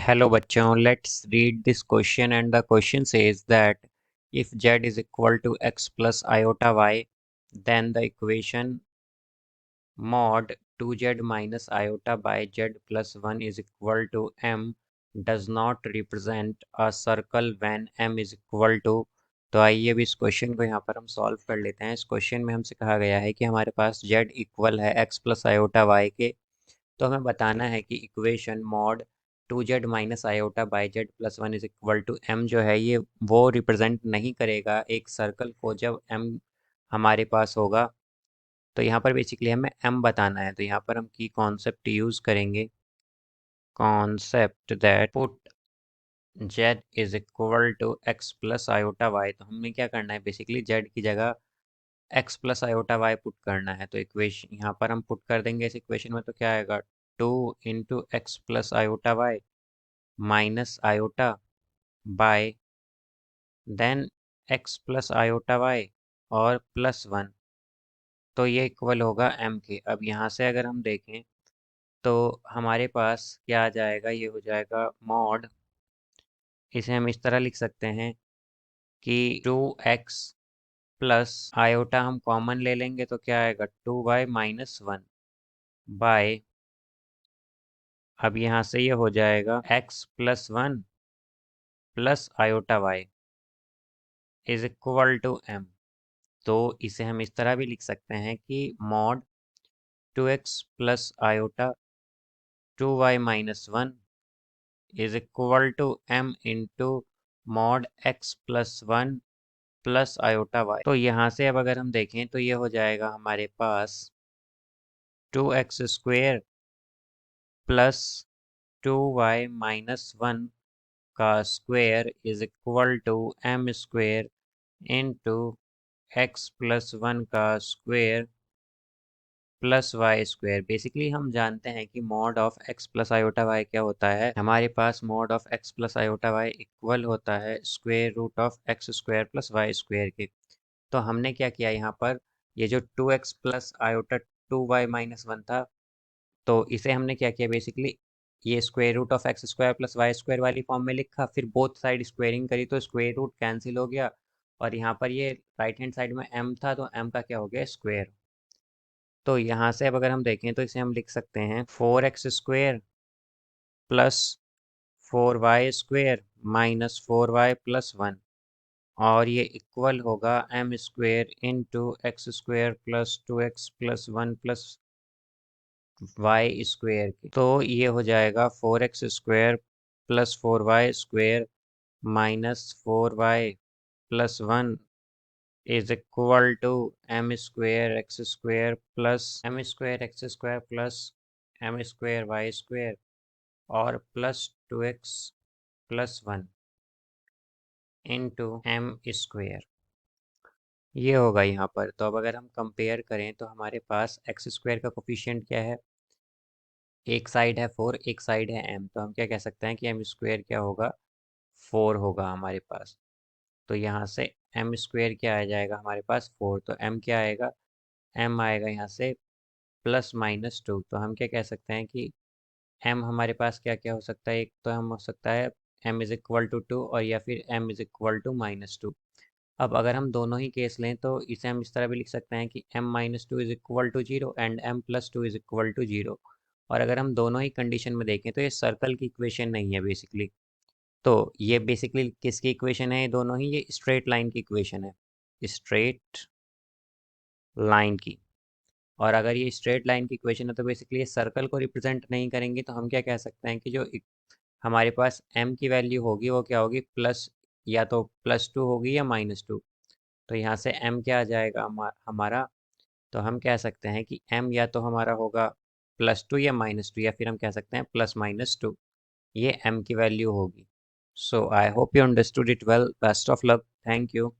Hello बच्चों, let's read this question and the question says that if z is equal to x plus iota y, then the equation mod 2z minus iota by z plus 1 is equal to m does not represent a circle when m is equal to। तो आइए अभी इस question को यहाँ पर हम solve कर लेते हैं। इस क्वेश्चन में हमसे कहा गया है कि हमारे पास z इक्वल है x प्लस आयोटा y के। तो हमें बताना है कि equation mod 2z minus iota by Z plus 1 is equal to M जो है ये वो रिप्रेजेंट नहीं करेगा एक सर्कल को जब एम हमारे पास होगा। तो यहाँ पर बेसिकली हमें एम बताना है। तो यहाँ पर हम की कॉन्सेप्ट यूज़ करेंगे, concept that put z is equal to x plus iota y. तो हमें क्या करना है, बेसिकली z की जगह x plus iota y put करना है। तो इक्वेशन यहाँ पर हम पुट कर देंगे इस इक्वेशन में। तो क्या आएगा, 2 × x plus iota y minus iota by then x plus iota y और प्लस 1। तो ये इक्वल होगा m के। अब यहाँ से अगर हम देखें तो हमारे पास क्या आ जाएगा, ये हो जाएगा मॉड, इसे हम इस तरह लिख सकते हैं कि 2x प्लस आयोटा हम कॉमन ले लेंगे तो क्या आएगा 2y माइनस 1 बाय, अब यहाँ से ये हो जाएगा x plus 1 plus iota y is equal to m। तो इसे हम इस तरह भी लिख सकते हैं कि mod 2x plus iota 2y minus 1 is equal to m into mod x plus 1 plus iota y. तो यहाँ से अब अगर हम देखें तो ये हो जाएगा हमारे पास 2x square plus 2y minus 1 का square is equal to m square into x plus 1 का square plus Y square. Basically हम जानते हैं कि mod of X plus iota Y क्या होता है। हमारे पास mod of X plus iota Y equal होता है square root of x square plus Y square के। तो हमने क्या किया यहाँ पर, ये जो 2x plus iota 2y minus 1 था, तो इसे हमने क्या किया, बेसिकली ये square root of x square plus Y square वाली फॉर्म में लिखा, फिर बोथ साइड स्क्वेयरिंग करी तो स्क्वायर रूट कैंसिल हो गया। और यहाँ पर ये राइट हैंड साइड में m था तो m का क्या हो गया, स्क्वायर। तो यहाँ से अब अगर हम देखें तो इसे हम लिख सकते हैं 4x square plus 4y square minus 4y plus 1, और ये इक्वल होगा m square into X square plus 2x plus 1 plus Y square के। तो ये हो जाएगा 4x square plus 4y square minus 4y plus 1 is equal to m square X square plus m square X square plus m square Y square और plus 2x plus 1 into m square, ये होगा यहाँ पर। तो अब अगर हम compare करें तो हमारे पास एक्स स्क्वायर का कोफिशिएंट क्या है, एक साइड है 4 एक साइड है m। तो हम क्या कह सकते हैं कि m स्क्वायर क्या होगा, 4 होगा हमारे पास। तो यहाँ से m स्क्वायर क्या आ जाएगा हमारे पास 4, तो m क्या आएगा, m आएगा यहाँ से +-2। तो हम क्या कह सकते हैं कि m हमारे पास क्या क्या हो सकता है, एक तो हम हो सकता है m इज इक्वल टू 2 और या फिर m इज इक्वल टू -2। अब अगर हम दोनों ही केस लें तो इसे हम इस तरह भी लिख सकते हैं कि m-2 is equal to 0 and m+2 is equal to 0। और अगर हम दोनों ही कंडीशन में देखें तो ये सर्कल की इक्वेशन नहीं है बेसिकली। तो ये बेसिकली किसकी इक्वेशन है, ये दोनों ही ये स्ट्रेट लाइन की इक्वेशन है, स्ट्रेट लाइन की। और अगर ये स्ट्रेट लाइन की इक्वेशन है तो बेसिकली ये सर्कल को रिप्रेजेंट नहीं करेंगे। तो हम क्या कह सकते हैं कि जो हमारे पास m की वैल्यू होगी वो क्या होगी, प्लस, या तो +2 होगी या -2। तो यहाँ से m क्या आ जाएगा हमारा, तो हम कह सकते हैं कि m या तो हमारा होगा +2 या -2, या फिर हम कह सकते हैं +-2, ये m की वैल्यू होगी। So I hope you understood it well. Best of luck, thank you.